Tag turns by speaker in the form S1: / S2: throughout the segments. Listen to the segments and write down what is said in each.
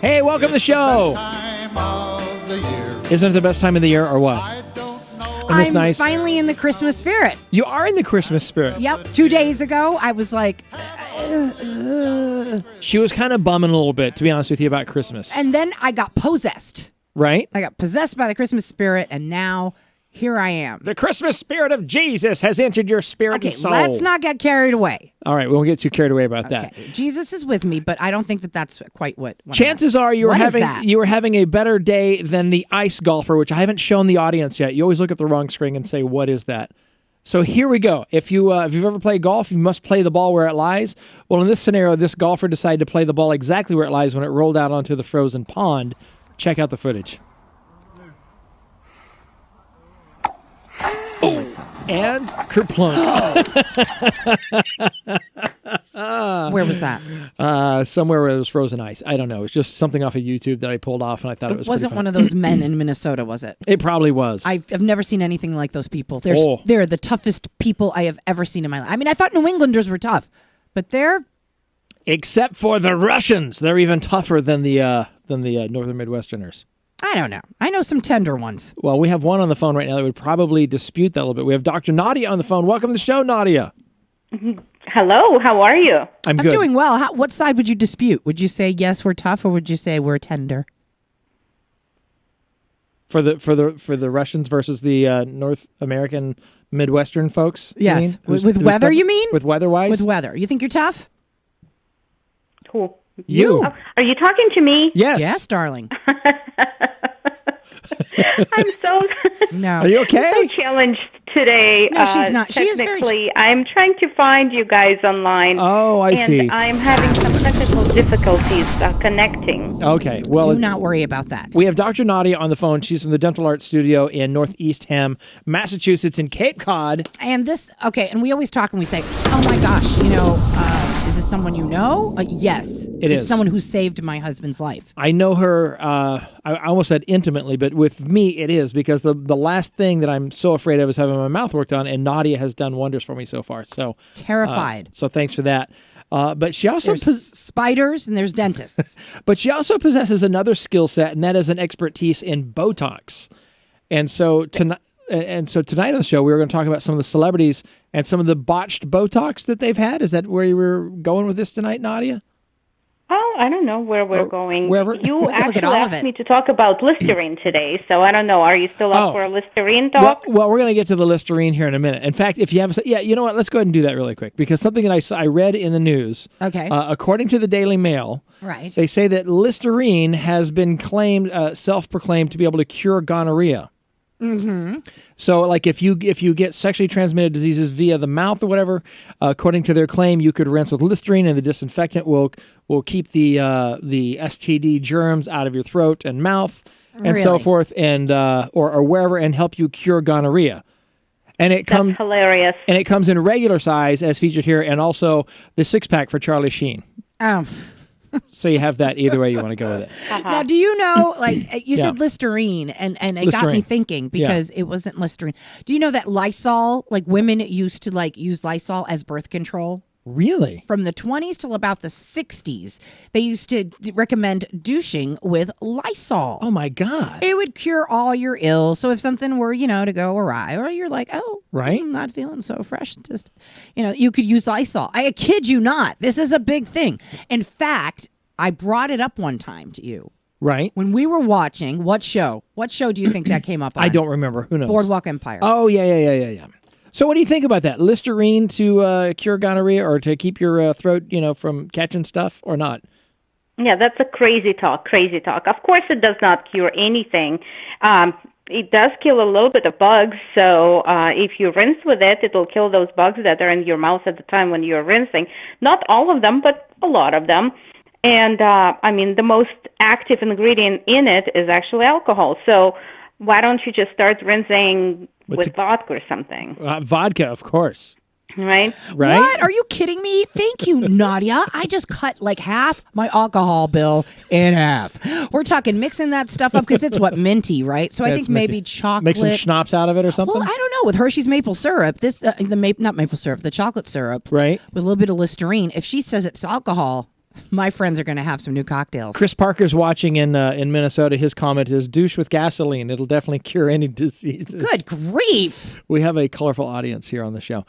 S1: Hey, welcome to the show. Isn't it the best time of the year or what?
S2: I'm finally in the Christmas spirit.
S1: You are in the Christmas spirit.
S2: Yep. 2 days ago, I was like...
S1: She was kind of bumming a little bit, to be honest with you, about Christmas.
S2: And then I got possessed.
S1: Right?
S2: I got possessed by the Christmas spirit, and now here I am.
S1: The Christmas spirit of Jesus has entered your spirit and soul.
S2: Let's not get carried away.
S1: All right, we won't get too carried away about that.
S2: Jesus is with me, but I don't think that's quite what
S1: Chances are you were having a better day than the ice golfer, which I haven't shown the audience yet. You always look at the wrong screen and say, "What is that?" So here we go. If you've ever played golf, you must play the ball where it lies. Well, in this scenario, this golfer decided to play the ball exactly where it lies when it rolled out onto the frozen pond. Check out the footage. Oh, and kerplunk.
S2: Where was that?
S1: Somewhere where there was frozen ice. I don't know. It's just something off of YouTube that I pulled off, and I thought it was
S2: wasn't
S1: pretty
S2: one of those men in Minnesota, was it?
S1: It probably was.
S2: I've never seen anything like those people. They're the toughest people I have ever seen in my life. I mean, I thought New Englanders were tough, but they're...
S1: Except for the Russians. They're even tougher than the Northern Midwesterners.
S2: I don't know. I know some tender ones.
S1: Well, we have one on the phone right now that would probably dispute that a little bit. We have Dr. Nadia on the phone. Welcome to the show, Nadia.
S3: Hello. How are you?
S1: I'm good.
S2: Doing well. What side would you dispute? Would you say, yes, we're tough, or would you say we're tender?
S1: For the Russians versus the North American Midwestern folks?
S2: Yes. With weather, you mean?
S1: With weather-wise?
S2: With weather. You think you're tough?
S3: Cool.
S1: You.
S3: Oh, are you talking to me?
S1: Yes.
S2: Yes, darling.
S3: I'm so...
S2: No.
S1: Are you okay?
S3: I'm so challenged today.
S2: No, she's not. She is
S3: technically. I'm trying to find you guys online.
S1: Oh, I see.
S3: And I'm having some technical difficulties connecting.
S1: Okay. Well,
S2: do not worry about that.
S1: We have Dr. Nadia on the phone. She's from the Dental Arts Studio in Northeast Ham, Massachusetts, in Cape Cod.
S2: And and we always talk and we say, oh my gosh, is this someone you know? Yes. It's someone who saved my husband's life.
S1: I know her, I almost said intimately, but with me it is, because the last thing that I'm so afraid of is having my mouth worked on, and Nadia has done wonders for me so far. So
S2: terrified.
S1: So thanks for that. But she also
S2: there's spiders and there's dentists.
S1: But she also possesses another skill set, and that is an expertise in Botox. And so tonight on the show, we were going to talk about some of the celebrities and some of the botched Botox that they've had. Is that where you were going with this tonight, Nadia?
S3: Oh, I don't know where we're going.
S1: Wherever.
S3: You actually asked me to talk about Listerine today, so I don't know. Are you still up for a Listerine talk?
S1: Well, we're going to get to the Listerine here in a minute. In fact, if you have... you know what? Let's go ahead and do that really quick, because something that I read in the news,
S2: okay.
S1: According to the Daily Mail,
S2: right,
S1: they say that Listerine has been self-proclaimed to be able to cure gonorrhea.
S2: Mm-hmm.
S1: So, like, if you get sexually transmitted diseases via the mouth or whatever, according to their claim, you could rinse with Listerine, and the disinfectant will keep the STD germs out of your throat and mouth and so forth, and or wherever, and help you cure gonorrhea. And
S3: That's hilarious.
S1: And it comes in regular size, as featured here, and also the 6-pack for Charlie Sheen.
S2: Oh.
S1: So you have that either way you want to go with it.
S3: Uh-huh.
S2: Now, do you know, like, you said Listerine, and it got me thinking, because it wasn't Listerine. Do you know that Lysol, like, women used to, like, use Lysol as birth control?
S1: Really?
S2: From the 20s till about the 60s, they used to recommend douching with Lysol.
S1: Oh, my God.
S2: It would cure all your ills. So if something were, to go awry, or you're like,
S1: right,
S2: I'm not feeling so fresh, just, you could use Lysol. I kid you not. This is a big thing. In fact, I brought it up one time to you.
S1: Right.
S2: When we were watching, what show? What show do you think that came up on?
S1: I don't remember. Who knows?
S2: Boardwalk Empire.
S1: Oh, yeah. So what do you think about that? Listerine to cure gonorrhea, or to keep your throat, from catching stuff, or not?
S3: Yeah, that's a crazy talk. Of course, it does not cure anything. It does kill a little bit of bugs, so if you rinse with it, it'll kill those bugs that are in your mouth at the time when you're rinsing. Not all of them, but a lot of them. And, the most active ingredient in it is actually alcohol. So why don't you just start rinsing with vodka or something?
S1: Vodka, of course.
S3: Right?
S2: What? Are you kidding me? Thank you, Nadia. I just cut like half my alcohol bill in half. We're talking mixing that stuff up, because it's minty, right? So I think maybe chocolate.
S1: Make some schnapps out of it or something?
S2: Well, I don't know. With Hershey's maple syrup, not maple syrup, the chocolate syrup.
S1: Right.
S2: With a little bit of Listerine. If she says it's alcohol, My friends are going to have some new cocktails.
S1: Chris Parker's watching in Minnesota. His comment is, douche with gasoline. It'll definitely cure any diseases.
S2: Good grief.
S1: We have a colorful audience here on the show.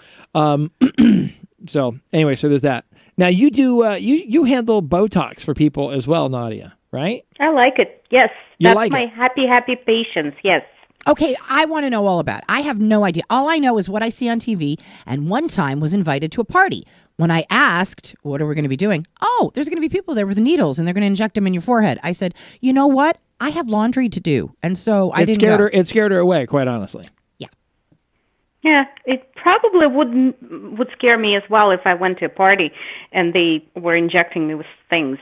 S1: So anyway, so there's that. Now you do you handle Botox for people as well, Nadia, right?
S3: I like it. Yes.
S1: That's
S3: my happy patients. Yes.
S2: Okay, I want to know all about it. I have no idea. All I know is what I see on TV, and one time was invited to a party. When I asked, what are we going to be doing? Oh, there's going to be people there with needles, and they're going to inject them in your forehead. I said, you know what? I have laundry to do, and so I didn't go.
S1: It scared her away, quite honestly.
S3: Yeah, it probably would scare me as well if I went to a party and they were injecting me with things.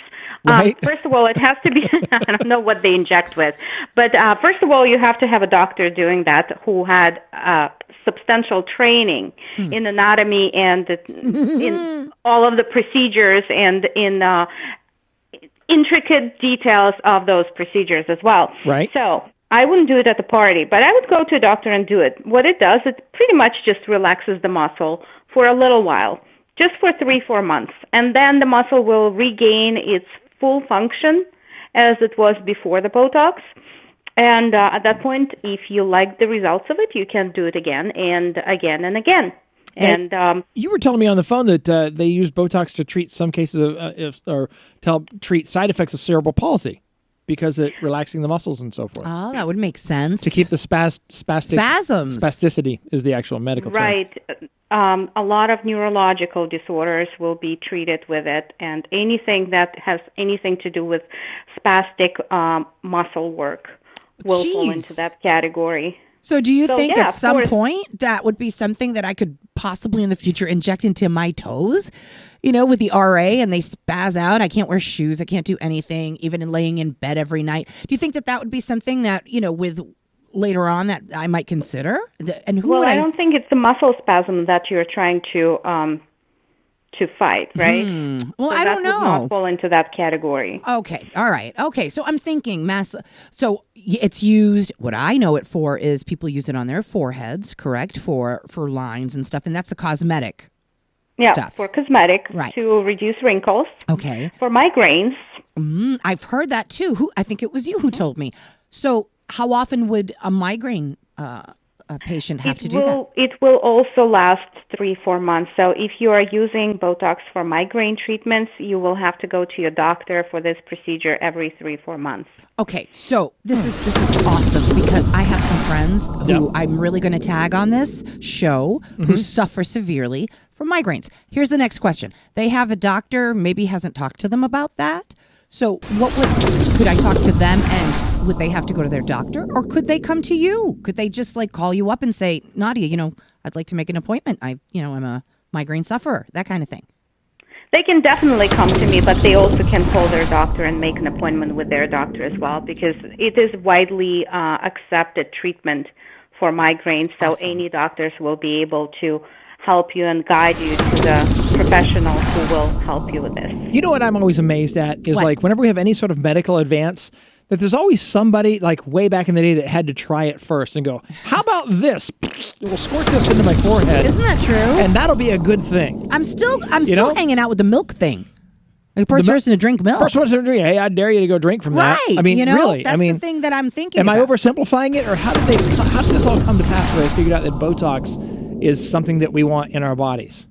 S1: Right.
S3: First of all, it has to be, I don't know what they inject with, but first of all, you have to have a doctor doing that who had substantial training in anatomy and in all of the procedures and in intricate details of those procedures as well.
S1: Right.
S3: So I wouldn't do it at the party, but I would go to a doctor and do it. What it does, it pretty much just relaxes the muscle for a little while, just for 3-4 months. And then the muscle will regain its full function as it was before the Botox. And at that point, if you like the results of it, you can do it again and again and again. And
S1: you were telling me on the phone that they use Botox to treat some cases or to help treat side effects of cerebral palsy. Because it relaxing the muscles and so forth.
S2: Oh, that would make sense.
S1: To keep the spasms. Spasticity is the actual medical term.
S3: Right. A lot of neurological disorders will be treated with it, and anything that has anything to do with spastic muscle work will fall into that category.
S2: So do you think at some point that would be something that I could possibly in the future inject into my toes? You know, with the RA and they spaz out. I can't wear shoes. I can't do anything, even in laying in bed every night. Do you think that would be something that, you know, with later on that I might consider? And who would
S3: I don't think it's the muscle spasm that you're trying to fight, right?
S2: Well, so I don't know.
S3: Would not fall into that category.
S2: Okay. All right. Okay. So I'm thinking so it's used, what I know it for is people use it on their foreheads, correct? For lines and stuff. And that's the cosmetic stuff.
S3: For cosmetic,
S2: right,
S3: to reduce wrinkles.
S2: Okay.
S3: For migraines.
S2: I've heard that too. I think it was you who told me. So how often would a migraine a patient have to do that?
S3: It will also last 3-4 months. So if you are using Botox for migraine treatments, you will have to go to your doctor for this procedure every 3-4 months.
S2: Okay, so this is awesome because I have some friends who I'm really going to tag on this show who suffer severely from migraines. Here's the next question. They have a doctor, maybe hasn't talked to them about that. So could I talk to them and would they have to go to their doctor or could they come to you? Could they just like call you up and say, Nadia, you know, I'd like to make an appointment. I'm a migraine sufferer, that kind of thing.
S3: They can definitely come to me, but they also can call their doctor and make an appointment with their doctor as well because it is widely accepted treatment for migraines. So any doctors will be able to help you and guide you to the professional who will help you with this.
S1: You know what I'm always amazed at is like whenever we have any sort of medical advance, that there's always somebody like way back in the day that had to try it first and go, how about this? We'll squirt this into my forehead.
S2: Isn't that true?
S1: And that'll be a good thing.
S2: I'm still hanging out with the milk thing. The first person to drink milk.
S1: First person to drink. Hey, I dare you to go drink from that.
S2: Right.
S1: I mean, really.
S2: That's the thing that I'm thinking
S1: Am
S2: about.
S1: I oversimplifying it? Or how did this all come to pass where they figured out that Botox is something that we want in our bodies?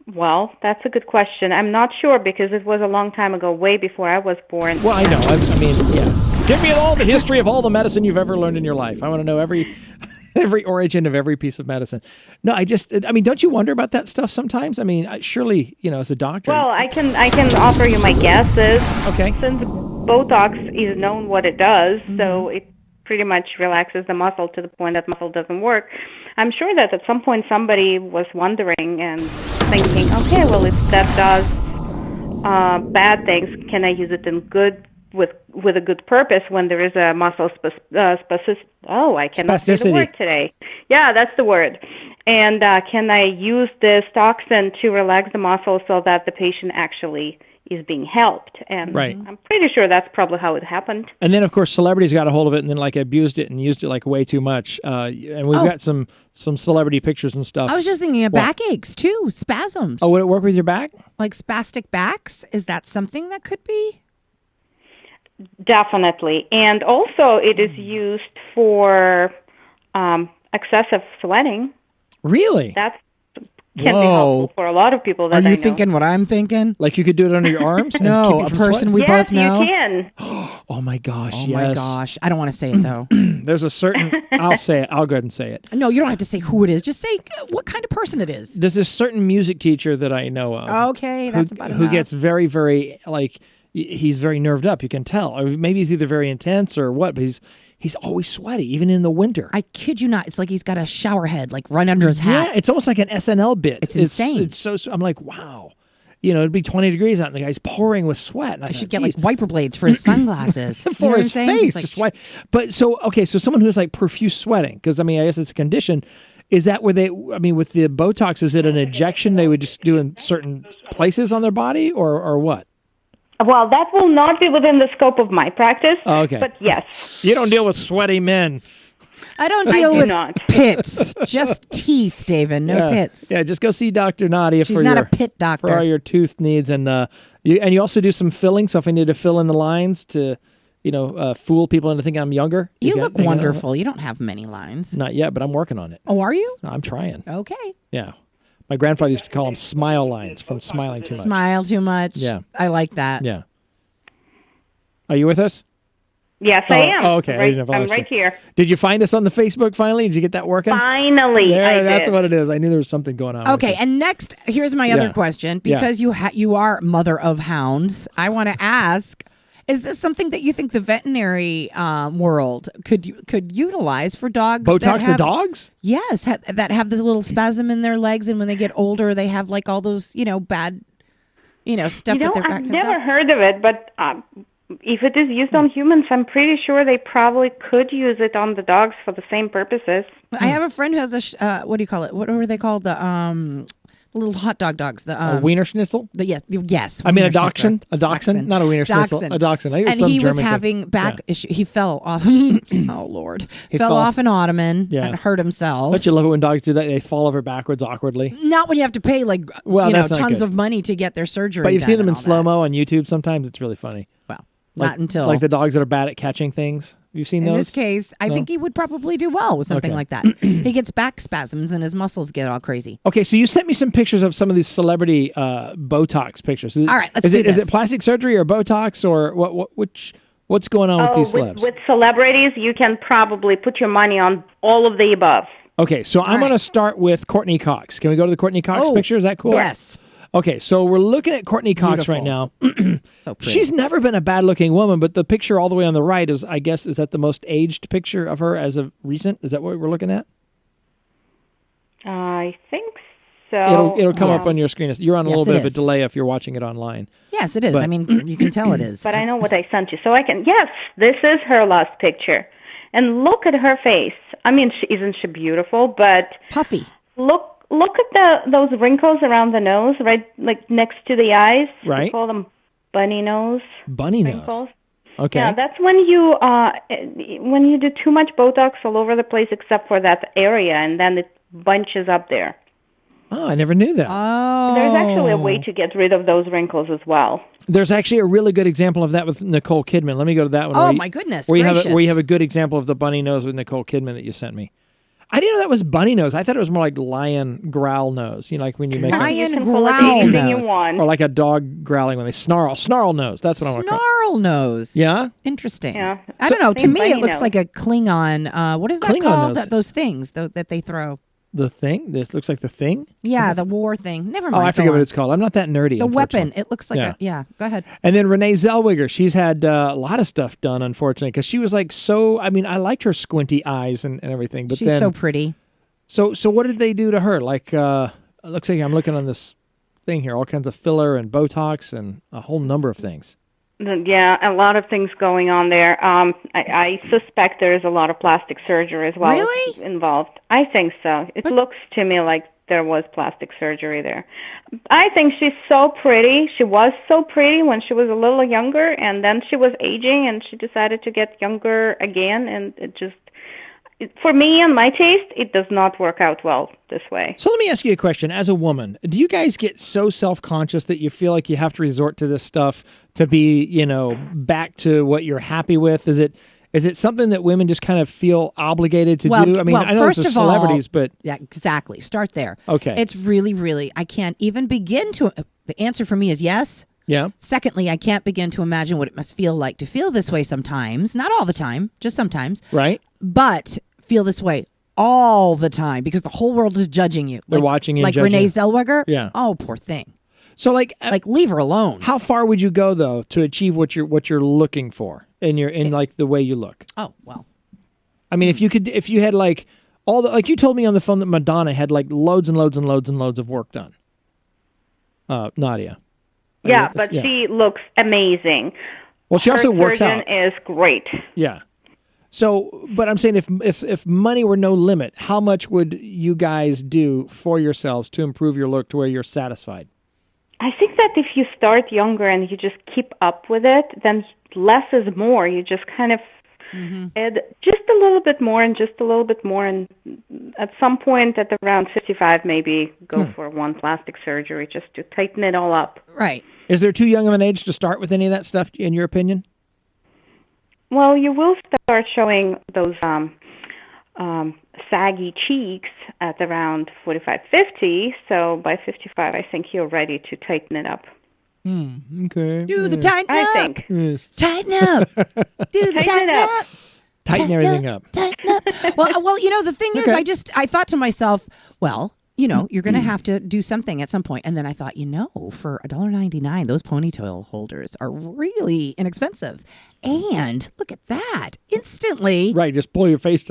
S3: Well, that's a good question. I'm not sure because it was a long time ago, way before I was born.
S1: Well, I know. I mean, yeah. Give me all the history of all the medicine you've ever learned in your life. I want to know every origin of every piece of medicine. No, don't you wonder about that stuff sometimes? I mean, surely, as a doctor.
S3: Well, I can offer you my guesses.
S1: Okay.
S3: Since Botox is known what it does, so it pretty much relaxes the muscle to the point that muscle doesn't work. I'm sure that at some point somebody was wondering and thinking, okay, well, if that does bad things, can I use it in good with a good purpose when there is a muscle I cannot say the word today. Yeah, that's the word. And can I use this toxin to relax the muscle so that the patient actually is being helped. And
S1: right.
S3: I'm pretty sure that's probably how it happened.
S1: And then, of course, celebrities got a hold of it and then like abused it and used it like way too much. And we've got some celebrity pictures and stuff.
S2: I was just thinking of backaches too, spasms.
S1: Oh, would it work with your back?
S2: Like spastic backs? Is that something that could be?
S3: Definitely. And also it is used for excessive sweating.
S1: Really?
S3: That's can be helpful for a lot of people that I know.
S2: Are you thinking what I'm thinking?
S1: Like you could do it under your arms? And keep
S2: No,
S1: you
S2: a
S1: from
S2: person
S1: sweating?
S2: we both know.
S3: Yes, you can.
S1: Oh my gosh,
S2: Oh
S1: yes.
S2: my gosh. I don't want to say it though.
S1: There's a certain, I'll say it. I'll go ahead and say it.
S2: No, you don't have to say who it is. Just say what kind of person it is.
S1: There's this certain music teacher that I know of.
S2: Okay, that's about
S1: who
S2: enough.
S1: gets very, very, like, he's very nerved up. You can tell. Or maybe he's either very intense or what, but he's always sweaty, even in the winter.
S2: I kid you not. It's like he's got a shower head like right under his hat.
S1: Yeah, it's almost like an SNL bit.
S2: It's insane.
S1: It's so, I'm like, wow. It'd be 20 degrees out and the guy's pouring with sweat. And
S2: I should get like wiper blades for his sunglasses.
S1: for his face.
S2: Like,
S1: just white. But so someone who's like profuse sweating, because I guess it's a condition. Is that where with the Botox, is it an injection they would just do in certain places on their body or what?
S3: Well, that will not be within the scope of my practice.
S1: Oh, okay.
S3: But yes.
S1: You don't deal with sweaty men.
S2: I don't deal with
S3: not.
S2: pits, just teeth, David. No pits.
S1: Yeah, just go see Dr. Nadia
S2: She's not a pit doctor.
S1: for all your tooth needs, and you also do some filling. So if I need to fill in the lines to, fool people into thinking I'm younger,
S2: You look wonderful. You don't have many lines.
S1: Not yet, but I'm working on it.
S2: Oh, are you?
S1: I'm trying.
S2: Okay.
S1: Yeah, my grandfather used to call them smile lines from smiling too much.
S2: Smile too much.
S1: Yeah,
S2: I like that.
S1: Yeah. Are you with us?
S3: Yes, I am.
S1: Oh, okay.
S3: I'm right here.
S1: Did you find us on the Facebook finally? Did you get that working?
S3: Finally,
S1: that's what it is. I knew there was something going on.
S2: Okay, and next, here's my other question. Because you are mother of hounds, I want to ask, is this something that you think the veterinary world could utilize for dogs?
S1: Botox the dogs?
S2: Yes, that have this little spasm in their legs, and when they get older, they have like all those, bad, stuff with their backs and stuff.
S3: I've never heard of it, but if it is used on humans, I'm pretty sure they probably could use it on the dogs for the same purposes.
S2: I have a friend who has a what do you call it? What are they called? The little hot dogs. The
S1: Wiener Schnitzel.
S2: Yes.
S1: I mean a dachshund. A dachshund, not a Wiener Schnitzel. A dachshund.
S2: And he was having back issue. He fell off. Oh Lord! He fell off an ottoman and hurt himself.
S1: Don't you love it when dogs do that? They fall over backwards awkwardly.
S2: Not when you have to pay tons of money to get their surgery.
S1: But you've seen them in slow mo on YouTube. Sometimes it's really funny.
S2: Well. Not until
S1: like the dogs that are bad at catching things. You've seen those?
S2: In this case, I think he would probably do well with something like that. He gets back spasms and his muscles get all crazy.
S1: Okay, so you sent me some pictures of some of these celebrity Botox pictures.
S2: All right, let's do this.
S1: Is it plastic surgery or Botox or what's going on with these celebs?
S3: With celebrities, you can probably put your money on all of the above.
S1: Okay, so I'm going to start with Courtney Cox. Can we go to the Courtney Cox picture? Is that cool?
S2: Yes.
S1: Okay, so we're looking at Courtney Cox right now.
S2: So pretty.
S1: She's never been a bad-looking woman, but the picture all the way on the right is that the most aged picture of her as of recent? Is that what we're looking at?
S3: I think so.
S1: It'll come up on your screen. You're on a little bit of a delay if you're watching it online.
S2: Yes, it is. I mean, you can tell it is.
S3: But I know what I sent you, so I can. Yes, this is her last picture, and look at her face. I mean, isn't she beautiful? But
S2: puffy.
S3: Look at those wrinkles around the nose, right, like next to the eyes.
S1: Right.
S3: We call them bunny nose.
S1: Bunny
S3: wrinkles.
S1: nose. Okay.
S3: Yeah, that's when you do too much Botox all over the place, except for that area, and then it bunches up there.
S1: Oh, I never knew that.
S2: Oh.
S3: There's actually a way to get rid of those wrinkles as well.
S1: There's actually a really good example of that with Nicole Kidman. Let me go to that one.
S2: Oh, my goodness.
S1: Where you have a good example of the bunny nose with Nicole Kidman that you sent me. I didn't know that was bunny nose. I thought it was more like lion growl nose. Like when you make
S2: lion growl nose.
S1: Or like a dog growling when they snarl. Snarl nose. That's what I want to call it.
S2: Snarl nose.
S1: Yeah?
S2: Interesting.
S3: Yeah.
S2: I don't know. To me, it looks like a Klingon. What is that
S1: Klingon
S2: called?
S1: nose.
S2: Those things that they throw.
S1: The thing? This looks like the thing?
S2: Yeah, the war thing. Never mind.
S1: Oh, I forget what it's called. I'm not that nerdy.
S2: The weapon. It looks like go ahead.
S1: And then Renee Zellweger. She's had a lot of stuff done, unfortunately, because she was like I liked her squinty eyes and everything. But
S2: she's so pretty.
S1: So what did they do to her? Like, it looks like I'm looking on this thing here, all kinds of filler and Botox and a whole number of things.
S3: Yeah, a lot of things going on there. I suspect there is a lot of plastic surgery as well involved. I think so. It looks to me like there was plastic surgery there. I think she's so pretty. She was so pretty when she was a little younger, and then she was aging, and she decided to get younger again, and it just, for me and my taste, it does not work out well this way.
S1: So let me ask you a question. As a woman, do you guys get so self-conscious that you feel like you have to resort to this stuff to be, back to what you're happy with? Is it something that women just kind of feel obligated to do? I mean, I know it's celebrities, but...
S2: Yeah, exactly. Start there.
S1: Okay.
S2: It's really, really, I can't even begin to... The answer for me is yes.
S1: Yeah.
S2: Secondly, I can't begin to imagine what it must feel like to feel this way sometimes. Not all the time, just sometimes.
S1: Right.
S2: But feel this way all the time because the whole world is judging you.
S1: They're watching you and
S2: like
S1: judging
S2: Renee
S1: you.
S2: Zellweger?
S1: Yeah.
S2: Oh, poor thing.
S1: So like
S2: leave her alone.
S1: How far would you go though to achieve what you're looking for in like the way you look?
S2: Oh, well.
S1: I mean, if you had like all the, like you told me on the phone that Madonna had like loads and loads and loads and loads of work done. Nadia.
S3: Yeah, but she looks amazing.
S1: Well, she also works out.
S3: Her surgeon is great.
S1: Yeah. So, but I'm saying if money were no limit, how much would you guys do for yourselves to improve your look to where you're satisfied?
S3: I think that if you start younger and you just keep up with it, then less is more. You just kind of add just a little bit more and just a little bit more, and at some point at around 55 maybe go for one plastic surgery just to tighten it all up.
S2: Right.
S1: Is there too young of an age to start with any of that stuff, in your opinion?
S3: Well, you will start showing those saggy cheeks at around 45, 50. So by 55, I think you're ready to tighten it up.
S1: Okay.
S2: Do the tighten up.
S3: I think.
S1: Yes.
S2: Tighten up. Do the tighten up.
S1: Tighten everything up.
S2: Tighten up. Well, the thing is, I thought to myself, well, you're going to have to do something at some point. And then I thought, for $1.99, those ponytail holders are really inexpensive. And look at that. Instantly.
S1: Right. Just pull your face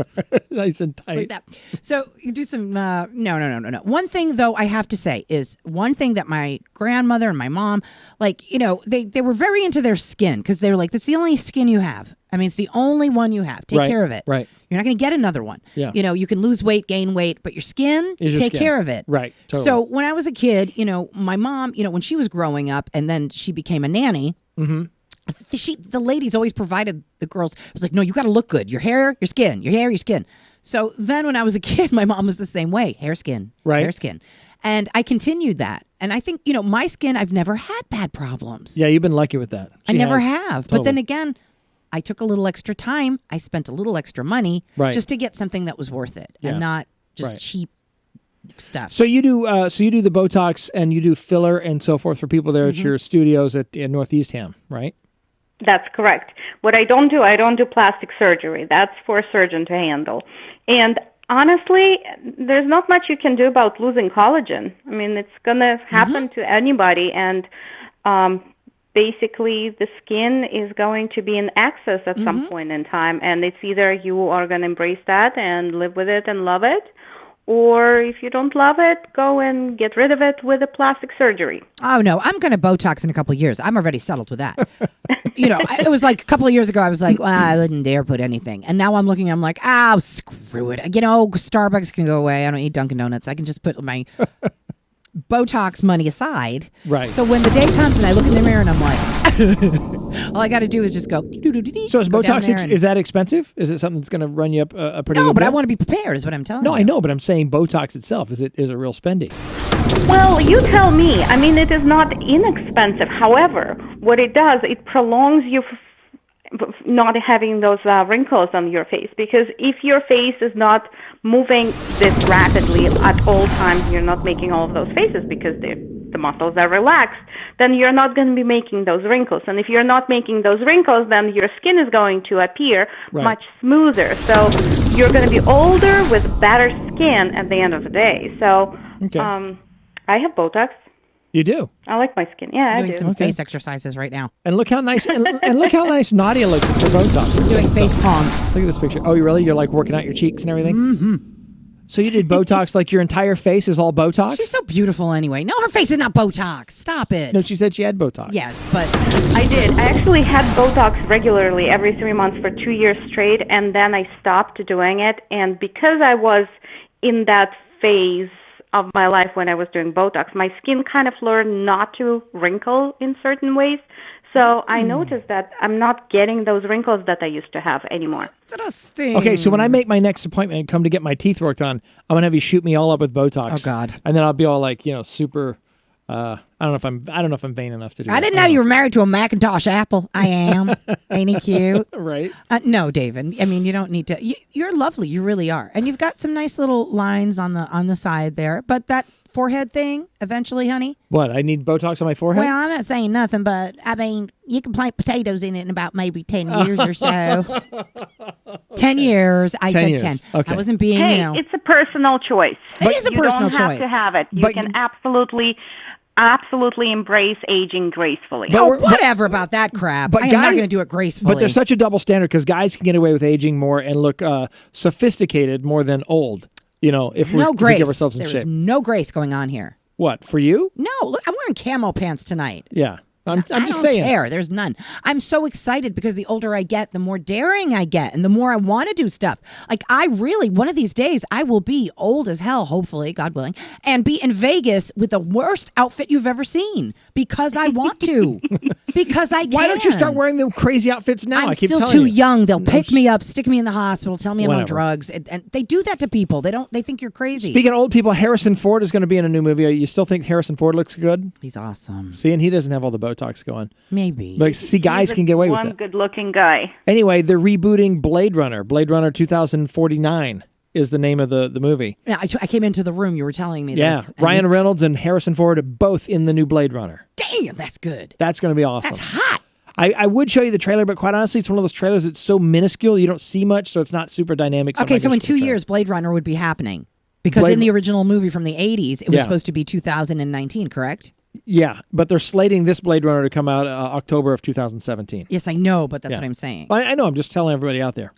S1: nice and tight.
S2: Like that. So you do some, no. One thing, though, I have to say is one thing that my grandmother and my mom, they were very into their skin because they were like, that's the only skin you have. I mean, it's the only one you have. Take care of it.
S1: Right.
S2: You're not going to get another one.
S1: Yeah.
S2: You can lose weight, gain weight, but your skin, take care of it.
S1: Right. Totally.
S2: So when I was a kid, my mom, when she was growing up and then she became a nanny, the ladies always provided the girls. It was like, no, you got to look good. Your hair, your skin, your hair, your skin. So then when I was a kid, my mom was the same way. Hair, skin, hair, skin. And I continued that. And I think, my skin, I've never had bad problems.
S1: Yeah, you've been lucky with that.
S2: I never have. Totally. But then again, I took a little extra time. I spent a little extra money just to get something that was worth it and not just cheap stuff.
S1: So you do the Botox and you do filler and so forth for people there at your studios in Northeast Ham, right?
S3: That's correct. What I don't do plastic surgery. That's for a surgeon to handle. And honestly, there's not much you can do about losing collagen. I mean, it's going to happen to anybody, and basically the skin is going to be in excess at some point in time, and it's either you are going to embrace that and live with it and love it, or if you don't love it, go and get rid of it with a plastic surgery.
S2: Oh, no, I'm going to Botox in a couple of years. I'm already settled with that. It was like a couple of years ago, I was like, well, I wouldn't dare put anything. And now I'm like, screw it. Starbucks can go away. I don't eat Dunkin' Donuts. I can just put my Botox money aside.
S1: Right.
S2: So when the day comes and I look in the mirror and I'm like, all I got to do is just go.
S1: So is Botox, is that expensive? Is it something that's going to run you up a pretty good
S2: No, but
S1: bill?
S2: I want to be prepared is what I'm telling you.
S1: No, I know, but I'm saying Botox itself, is it real spendy?
S3: Well, you tell me. I mean, it is not inexpensive. However, what it does, it prolongs you not having those wrinkles on your face, because if your face is not moving this rapidly at all times, you're not making all of those faces because the muscles are relaxed, then you're not going to be making those wrinkles. And if you're not making those wrinkles, then your skin is going to appear much smoother. So you're going to be older with better skin at the end of the day. So I have Botox.
S1: You do?
S3: I like my skin. Yeah,
S2: doing
S3: I do.
S2: some face exercises right now.
S1: And look how nice and look how nice Nadia looks with her Botox.
S2: Doing face palm.
S1: Look at this picture. Oh, you really? You're like working out your cheeks and everything? Mm-hmm. So you did Botox, like your entire face is all Botox?
S2: She's so beautiful anyway. No, her face is not Botox. Stop it.
S1: No, she said she had Botox.
S2: Yes, but...
S3: I did. I actually had Botox regularly every 3 months for 2 years straight, and then I stopped doing it. And because I was in that phase of my life when I was doing Botox, my skin kind of learned not to wrinkle in certain ways. So I noticed that I'm not getting those wrinkles that I used to have anymore.
S2: Interesting.
S1: Okay, so when I make my next appointment and come to get my teeth worked on, I'm gonna have you shoot me all up with Botox.
S2: Oh God!
S1: And then I'll be all like, super. I don't know if I'm vain enough to do.
S2: I didn't know you were married to a Macintosh apple. I am. Ain't he cute?
S1: Right.
S2: No, David. I mean, you don't need to. You're lovely. You really are, and you've got some nice little lines on the side there. But that forehead thing, eventually, honey.
S1: What? I need Botox on my forehead?
S2: Well, I'm not saying nothing, but I mean, you can plant potatoes in it in about maybe 10 years or so. 10 years. I said 10.
S1: Okay.
S2: I wasn't being,
S3: it's a personal choice.
S2: It is a personal choice.
S3: You don't have to have it. You can absolutely embrace aging gracefully.
S2: Whatever about that crap. But I am not going to do it gracefully.
S1: But there's such a double standard because guys can get away with aging more and look sophisticated more than old. If we give ourselves some shape.
S2: There's no grace going on here.
S1: What, for you?
S2: No, look, I'm wearing camo pants tonight.
S1: Yeah. I'm just saying.
S2: I don't care. There's none. I'm so excited because the older I get, the more daring I get and the more I want to do stuff. Like one of these days, I will be old as hell, hopefully, God willing, and be in Vegas with the worst outfit you've ever seen because I want to. Because I can.
S1: Why don't you start wearing the crazy outfits now?
S2: I'm still too young. They'll pick me up, stick me in the hospital, tell me I'm on drugs. And they do that to people. They think you're crazy.
S1: Speaking of old people, Harrison Ford is going to be in a new movie. You still think Harrison Ford looks good?
S2: He's awesome.
S1: See, and he doesn't have all the Botox going.
S2: Maybe.
S1: Like, see, guys can get away with it.
S3: One good-looking guy.
S1: Anyway, they're rebooting Blade Runner. Blade Runner 2049 is the name of the movie.
S2: Yeah, I came into the room. You were telling me this.
S1: Yeah, Ryan Reynolds and Harrison Ford are both in the new Blade Runner.
S2: Damn, that's good.
S1: That's going to be awesome.
S2: That's hot.
S1: I would show you the trailer, but quite honestly, it's one of those trailers that's so minuscule, you don't see much, so it's not super dynamic.
S2: Okay, so in 2 years, Blade Runner would be happening. Because in the original movie from the 80s, it was supposed to be 2019, correct?
S1: Yeah, but they're slating this Blade Runner to come out October of 2017.
S2: Yes, I know, but that's what I'm saying.
S1: I know, I'm just telling everybody out there.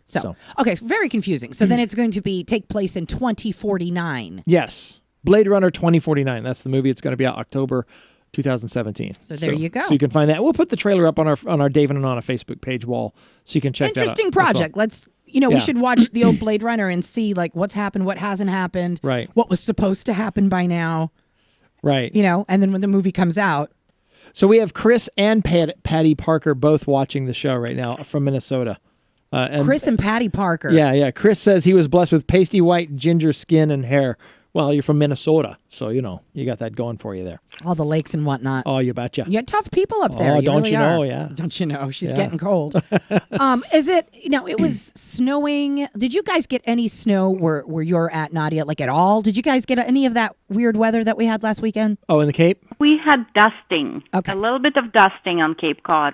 S2: Okay, so very confusing. So then it's going to take place in 2049.
S1: Yes, Blade Runner 2049. That's the movie. It's going to be out October 2017.
S2: So there you go.
S1: So you can find that. We'll put the trailer up on our Davin and Anna Facebook page wall, so you can check that out.
S2: Interesting project. Let's. We should watch the old Blade Runner and see what's happened, what hasn't happened,
S1: right?
S2: What was supposed to happen by now,
S1: right?
S2: And then when the movie comes out.
S1: So we have Chris and Patty Parker both watching the show right now from Minnesota.
S2: Chris and Patty Parker.
S1: Yeah. Chris says he was blessed with pasty white ginger skin and hair. Well, you're from Minnesota, so you got that going for you there.
S2: All the lakes and whatnot.
S1: Oh, you betcha.
S2: You had tough people up there.
S1: Oh, don't you know? Yeah.
S2: Don't you know? She's getting cold. Is it? It was snowing. Did you guys get any snow where you're at, Nadia? Like at all? Did you guys get any of that weird weather that we had last weekend?
S1: Oh, in the Cape?
S3: We had dusting.
S2: Okay.
S3: A little bit of dusting on Cape Cod.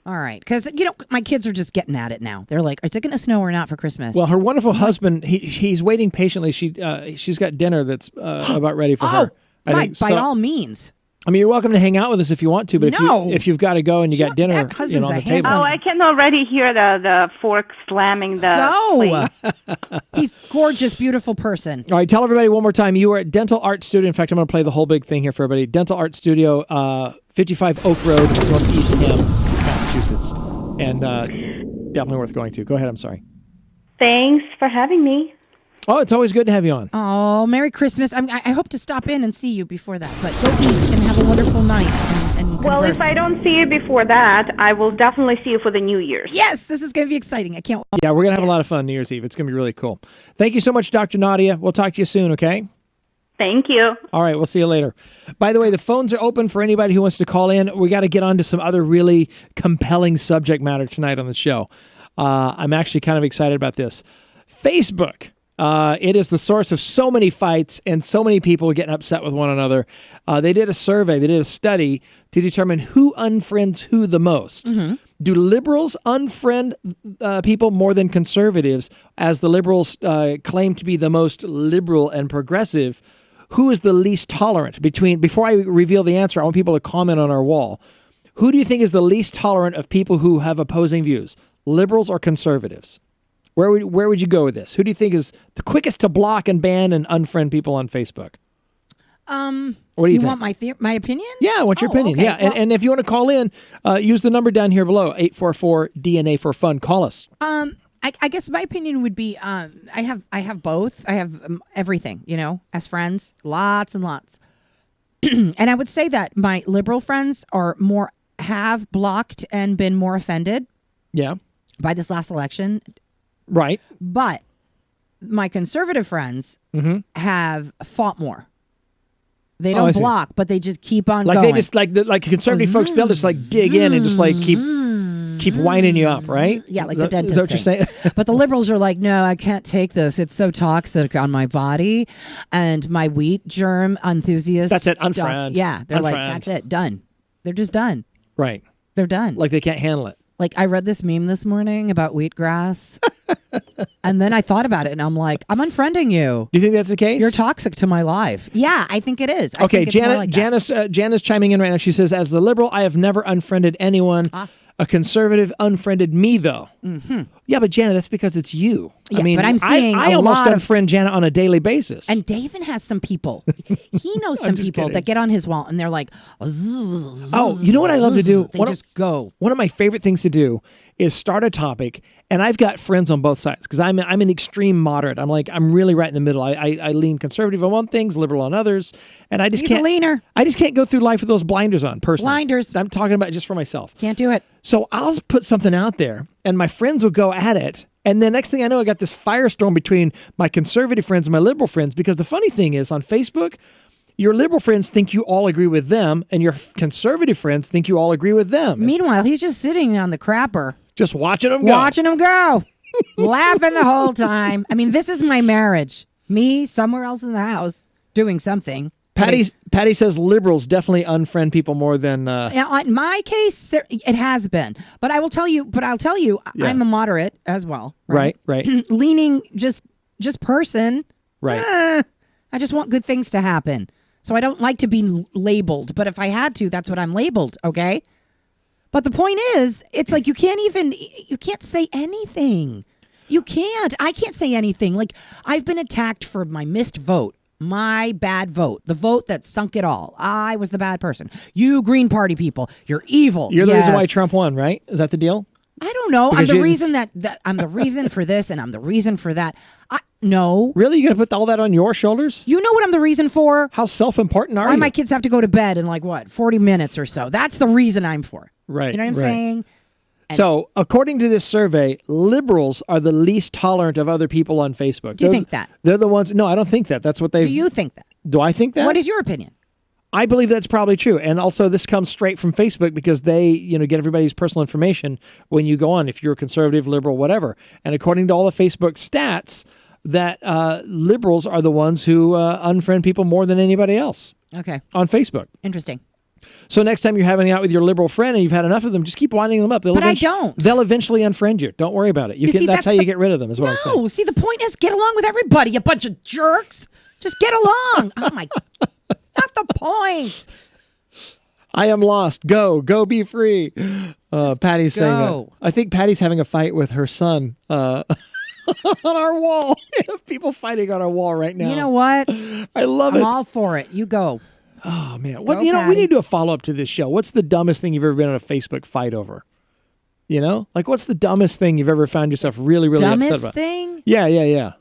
S2: All right, because my kids are just getting at it now. They're like, "Is it going to snow or not for Christmas?"
S1: Well, her wonderful husband, he's waiting patiently. She's got dinner that's about ready for her.
S2: By all means.
S1: I mean, you're welcome to hang out with us if you want to, but if you've got to go and you got dinner on the table.
S3: Oh, I can already hear the fork slamming the plate.
S2: He's gorgeous, beautiful person.
S1: All right, tell everybody one more time. You are at Dental Art Studio. In fact, I'm going to play the whole big thing here for everybody. Dental Art Studio, 55 Oak Road, Northeast Massachusetts. And definitely worth going to. Go ahead, I'm sorry.
S3: Thanks for having me.
S1: Oh, it's always good to have you on.
S2: Oh, Merry Christmas. I hope to stop in and see you before that. But go eat and have a wonderful night. And
S3: well, if I don't see you before that, I will definitely see you for the New Year's.
S2: Yes, this is going to be exciting. I can't wait.
S1: Yeah, we're going to have a lot of fun New Year's Eve. It's going to be really cool. Thank you so much, Dr. Nadia. We'll talk to you soon, okay?
S3: Thank you.
S1: All right, we'll see you later. By the way, the phones are open for anybody who wants to call in. We got to get on to some other really compelling subject matter tonight on the show. I'm actually kind of excited about this. Facebook. It is the source of so many fights and so many people getting upset with one another. They did a survey, they did a study to determine who unfriends who the most. Mm-hmm. Do liberals unfriend people more than conservatives, as the liberals claim to be the most liberal and progressive? Who is the least tolerant? Before I reveal the answer, I want people to comment on our wall. Who do you think is the least tolerant of people who have opposing views, liberals or conservatives? Where would you go with this? Who do you think is the quickest to block and ban and unfriend people on Facebook? What do you think?
S2: Want my opinion?
S1: Yeah, I want your opinion.
S2: Okay.
S1: Yeah, and if you want to call in, use the number down here below, 844-DNA for fun. Call us.
S2: I guess my opinion would be I have both. I have everything, as friends, lots and lots. And I would say that my liberal friends have blocked and been more offended.
S1: Yeah.
S2: By this last election.
S1: Right.
S2: But my conservative friends have fought more. They don't block, but they just keep on going.
S1: They just like conservative folks, they'll just dig in and just keep winding you up, right?
S2: Yeah, like the dentist.
S1: Is that what you're saying?
S2: But the liberals are like, no, I can't take this. It's so toxic on my body, and my wheat germ enthusiast.
S1: That's it. Unfriend.
S2: Yeah, they're like, that's it. Done. They're just done.
S1: Right.
S2: They're done.
S1: Like they can't handle it.
S2: Like I read this meme this morning about wheatgrass, and then I thought about it, and I'm like, I'm unfriending you.
S1: Do you think that's the case?
S2: You're toxic to my life. Yeah, I think it is.
S1: Okay, Janice chiming in right now. She says, as a liberal, I have never unfriended anyone. A conservative unfriended me, though. Mm-hmm. Yeah, but Janet, that's because it's you.
S2: Yeah, but I'm saying
S1: I almost unfriend Janet on a daily basis.
S2: And Davin has some people. He knows some people that get on his wall and they're like,
S1: oh, you know what I love to do?
S2: They just go.
S1: One of my favorite things to do is start a topic, and I've got friends on both sides because I'm an extreme moderate. I'm really right in the middle. I lean conservative on one things, liberal on others, and I just
S2: He's a leaner.
S1: I just can't go through life with those blinders on. Personally,
S2: blinders.
S1: I'm talking about just for myself.
S2: Can't do it.
S1: So I'll put something out there, and my friends will go at it. And then next thing I know, I got this firestorm between my conservative friends and my liberal friends. Because the funny thing is, on Facebook, your liberal friends think you all agree with them, and your conservative friends think you all agree with them.
S2: Meanwhile, he's just sitting on the crapper.
S1: Just watching them go.
S2: Watching them go. Laughing the whole time. I mean, this is my marriage. Me, somewhere else in the house, doing something.
S1: Patty says liberals definitely unfriend people more than.
S2: In my case, it has been, but I'll tell you, yeah. I'm a moderate as well.
S1: Right.
S2: Leaning, just person.
S1: Right.
S2: I just want good things to happen, so I don't like to be labeled. But if I had to, that's what I'm labeled. Okay. But the point is, it's like you can't say anything. You can't. I can't say anything. Like I've been attacked for my missed vote. My bad vote. The vote that sunk it all. I was the bad person. You Green Party people, you're evil.
S1: You're the reason why Trump won, right? Is that the deal?
S2: I don't know. Because I'm the reason that I'm the reason for this and I'm the reason for that. No.
S1: Really? You're going to put all that on your shoulders?
S2: You know what I'm the reason for?
S1: How self-important are you?
S2: Why my kids have to go to bed in 40 minutes or so. That's the reason I'm for.
S1: Right.
S2: You know what I'm saying?
S1: So, according to this survey, liberals are the least tolerant of other people on Facebook.
S2: Do you think that?
S1: They're the ones. No, I don't think that. That's what they.
S2: Do you think that?
S1: Do I think that?
S2: What is your opinion?
S1: I believe that's probably true. And also, this comes straight from Facebook because they, get everybody's personal information when you go on, if you're a conservative, liberal, whatever. And according to all the Facebook stats, that liberals are the ones who unfriend people more than anybody else.
S2: Okay.
S1: On Facebook.
S2: Interesting.
S1: So next time you're having out with your liberal friend and you've had enough of them, just keep winding them up.
S2: I don't.
S1: They'll eventually unfriend you. Don't worry about it. That's how you get rid of them, is what I'm saying.
S2: No, see, the point is get along with everybody, you bunch of jerks. Just get along. Oh, my. That's the point.
S1: I am lost. Go be free. Patty's saying that. I think Patty's having a fight with her son on our wall. We have people fighting on our wall right now.
S2: You know what?
S1: I love it.
S2: I'm all for it. You go.
S1: Oh, man. We need to do a follow-up to this show. What's the dumbest thing you've ever been on a Facebook fight over? What's the dumbest thing you've ever found yourself really, really upset about?
S2: Dumbest thing?
S1: Yeah.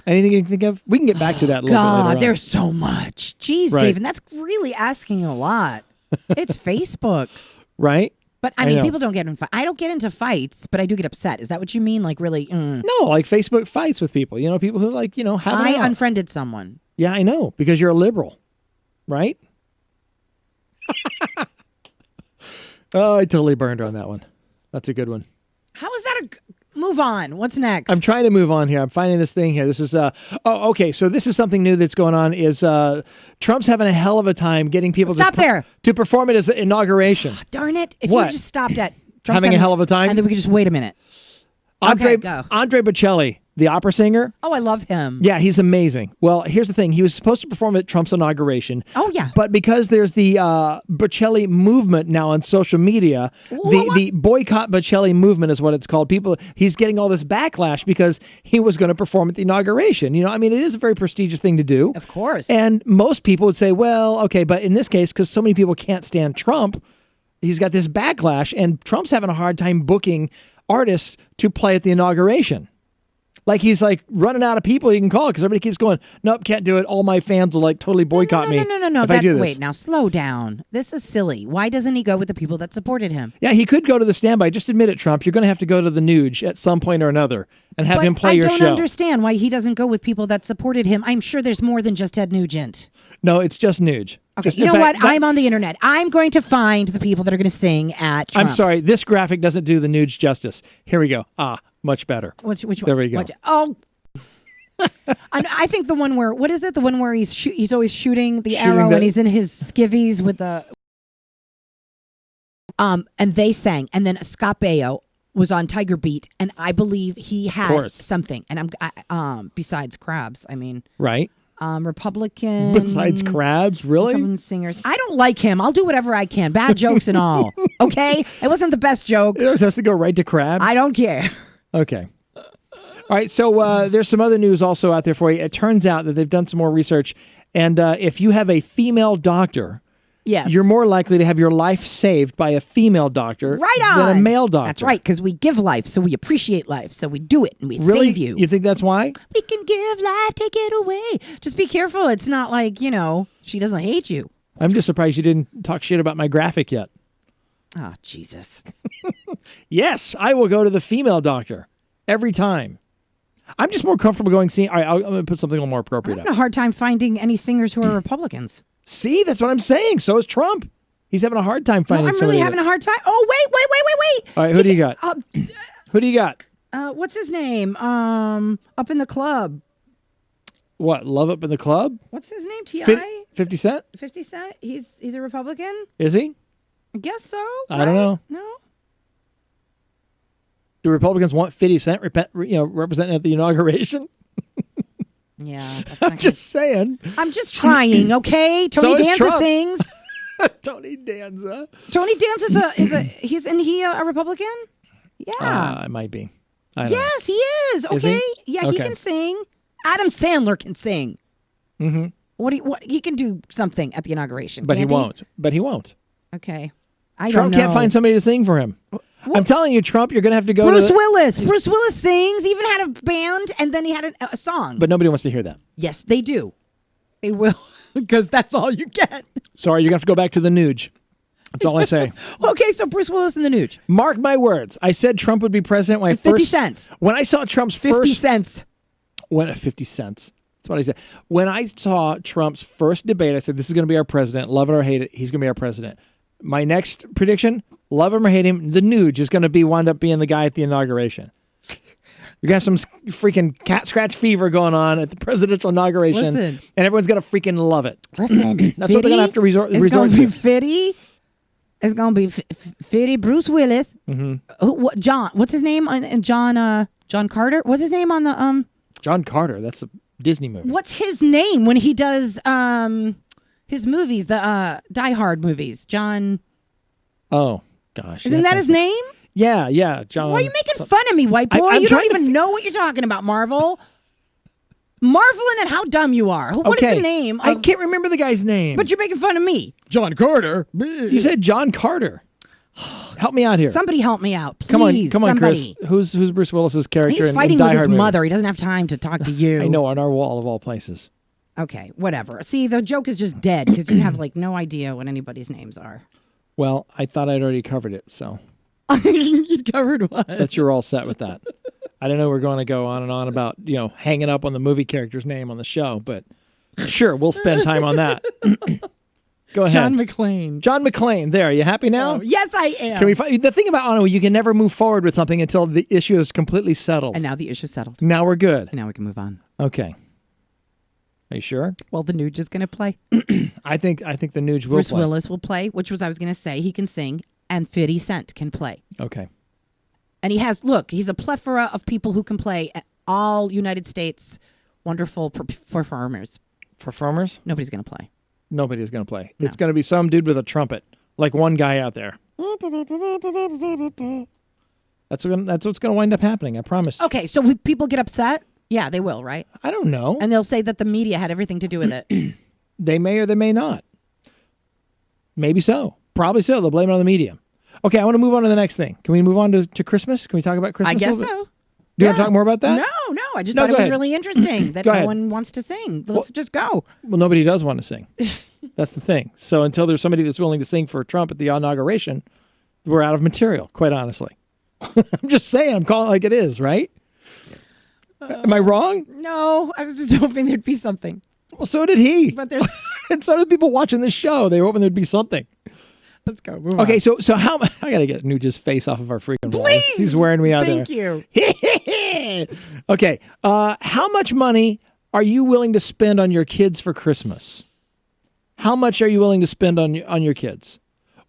S1: Anything you can think of? We can get back to that a little bit later on.
S2: There's so much. Jeez, right. Davin, that's really asking a lot. It's Facebook.
S1: Right?
S2: But, I mean, people don't get in fights. I don't get into fights, but I do get upset. Is that what you mean? Like, really?
S1: No, like Facebook fights with people. People who, have
S2: I unfriended someone.
S1: Yeah, I know, because you're a liberal. Right? Oh, I totally burned her on that one. That's a good one.
S2: How is that move on? What's next?
S1: I'm trying to move on here. I'm finding this thing here. This is okay. So this is something new that's going on. Is Trump's having a hell of a time getting people to perform it as an inauguration.
S2: Darn it! If you just stopped at
S1: Trump's having a hell of a time,
S2: and then we could just wait a minute.
S1: Andre
S2: go.
S1: Bocelli, the opera singer.
S2: Oh, I love him.
S1: Yeah, he's amazing. Well, here's the thing. He was supposed to perform at Trump's inauguration.
S2: Oh, yeah.
S1: But because there's the Bocelli movement now on social media, the boycott Bocelli movement is what it's called. He's getting all this backlash because he was going to perform at the inauguration. It is a very prestigious thing to do.
S2: Of course.
S1: And most people would say, well, okay, but in this case, because so many people can't stand Trump, he's got this backlash, and Trump's having a hard time booking artists to play at the inauguration. Like he's like running out of people he can call because everybody keeps going, nope, can't do it. All my fans will like totally boycott me.
S2: No.
S1: if I do this.
S2: Wait, now slow down. This is silly. Why doesn't he go with the people that supported him?
S1: Yeah, he could go to the standby. Just admit it, Trump. You're going to have to go to the Nuge at some point or another and have him play your show.
S2: I don't understand why he doesn't go with people that supported him. I'm sure there's more than just Ted Nugent.
S1: No, it's just Nuge.
S2: Okay, you know what? I'm on the internet. I'm going to find the people that are going to sing at Trump's.
S1: I'm sorry. This graphic doesn't do the Nuge justice. Here we go. Much better.
S2: Which
S1: there we go.
S2: I think the one where, what is it? The one where he's always shooting the arrow and he's in his skivvies with the... And they sang. And then Scott Baio was on Tiger Beat, and I believe he had something. And besides crabs, I mean...
S1: Right.
S2: Republican...
S1: Besides crabs? Really?
S2: Republican singers. I don't like him. I'll do whatever I can. Bad jokes and all. Okay? It wasn't the best joke.
S1: It always has to go right to crabs?
S2: I don't care.
S1: Okay. All right, so there's some other news also out there for you. It turns out that they've done some more research, and if you have a female doctor,
S2: yes,
S1: you're more likely to have your life saved by a female doctor than a male doctor.
S2: That's right, because we give life, so we appreciate life, so we do it, and we save you.
S1: You think that's why?
S2: We can give life, take it away. Just be careful. It's not like, she doesn't hate you.
S1: I'm just surprised you didn't talk shit about my graphic yet.
S2: Oh, Jesus.
S1: Yes, I will go to the female doctor every time. I'm just more comfortable going seeing. All right, I'm going to put something a little more appropriate.
S2: I'm having a hard time finding any singers who are Republicans.
S1: See, that's what I'm saying. So is Trump. He's having a hard time finding.
S2: I'm really having a hard time. Oh, wait.
S1: All right, who do you got? Who do you got?
S2: What's his name? Up in the club.
S1: What? Love Up in the Club?
S2: What's his name? T.I.?
S1: 50 Cent?
S2: 50 Cent? He's a Republican?
S1: Is he?
S2: I guess so.
S1: Right? I don't know.
S2: No.
S1: Do Republicans want 50 Cent representing at the inauguration?
S2: Yeah.
S1: I'm just saying.
S2: I'm just trying, okay? Tony Danza sings.
S1: Tony Danza.
S2: Tony Danza is he a Republican? Yeah.
S1: It might be.
S2: Yes, he is. Okay.
S1: Is he?
S2: Yeah, he can sing. Adam Sandler can sing.
S1: Mm-hmm.
S2: What he can do something at the inauguration.
S1: But he won't.
S2: Okay.
S1: Trump can't find somebody to sing for him. What? I'm telling you, Trump, you're going to have to go
S2: Bruce Willis. Bruce Willis sings. He even had a band, and then he had a song.
S1: But nobody wants to hear that.
S2: Yes, they do. They will, because that's all you get.
S1: Sorry, you're going to have to go back to the Nuge. That's all I say.
S2: Okay, so Bruce Willis and the Nuge.
S1: Mark my words. I said Trump would be president when
S2: 50 cents.
S1: When I saw Trump's
S2: 50 cents.
S1: 50 cents. That's what I said. When I saw Trump's first debate, I said, this is going to be our president. Love it or hate it, he's going to be our president. My next prediction, love him or hate him, the Nuge is going to wind up being the guy at the inauguration. You're going to have some freaking cat scratch fever going on at the presidential inauguration.
S2: Listen.
S1: And everyone's going to freaking love it.
S2: Listen.
S1: That's what they're going to have to resort to.
S2: It's going to be Fitty. It's going to be Fitty, Bruce Willis.
S1: Mm-hmm.
S2: John, what's his name? John Carter? What's his name on the...
S1: John Carter. That's a Disney movie.
S2: What's his name when he does... his movies, the Die Hard movies, John.
S1: Oh gosh,
S2: isn't that his name?
S1: Yeah, John.
S2: Why are you making fun of me, white boy? You don't even know what you're talking about, Marvel. Marveling at how dumb you are. What is the name?
S1: I can't remember the guy's name.
S2: But you're making fun of me,
S1: John Carter. You said John Carter. Help me out here.
S2: Somebody help me out, please.
S1: Come on, Chris. Who's Bruce Willis's character?
S2: He's fighting
S1: in Die
S2: with
S1: Hard
S2: his mother.
S1: movie?
S2: He doesn't have time to talk to you.
S1: I know, on our wall of all places.
S2: Okay, whatever. See, the joke is just dead because you have no idea what anybody's names are.
S1: Well, I thought I'd already covered it, so.
S2: You covered what?
S1: That you're all set with that. I don't know we're going to go on and on about, hanging up on the movie character's name on the show, but sure, we'll spend time on that. Go ahead.
S2: John McClane.
S1: John McClane. There, you happy now?
S2: Oh, yes, I am.
S1: Can we the thing about Anna, you can never move forward with something until the issue is completely settled.
S2: And now the issue's settled.
S1: Now we're good.
S2: And now we can move on.
S1: Okay. Are you sure?
S2: Well, the Nuge is going to play.
S1: I think the Nuge will
S2: Bruce
S1: play.
S2: Willis will play, which was I was going to say. He can sing, and 50 Cent can play.
S1: Okay.
S2: And he's a plethora of people who can play. All United States wonderful performers.
S1: Performers?
S2: Nobody's going to play.
S1: Nobody is going to play.
S2: No.
S1: It's going to be some dude with a trumpet, like one guy out there. That's what's going to wind up happening. I promise.
S2: Okay, so will people get upset? Yeah, they will, right?
S1: I don't know.
S2: And they'll say that the media had everything to do with it.
S1: They may or they may not. Maybe so. Probably so. They'll blame it on the media. Okay, I want to move on to the next thing. Can we move on to Christmas? Can we talk about Christmas?
S2: I guess so.
S1: Do you want to talk more about that?
S2: No. I just thought it was really interesting that no
S1: ahead.
S2: one wants to sing. Let's just go.
S1: Well, nobody does want to sing. That's the thing. So until there's somebody that's willing to sing for Trump at the inauguration, we're out of material, quite honestly. I'm just saying. I'm calling it like it is, right? Am I wrong?
S2: No, I was just hoping there'd be something.
S1: Well, so did he.
S2: But there's...
S1: and so did people watching this show. They were hoping there'd be something.
S2: Let's go. Move
S1: Okay,
S2: on.
S1: so how... I got to get Nuge's face off of our freaking wall.
S2: Please!
S1: He's wearing me out
S2: Thank
S1: there.
S2: you.
S1: Okay, how much money are you willing to spend on your kids for Christmas? How much are you willing to spend on your kids?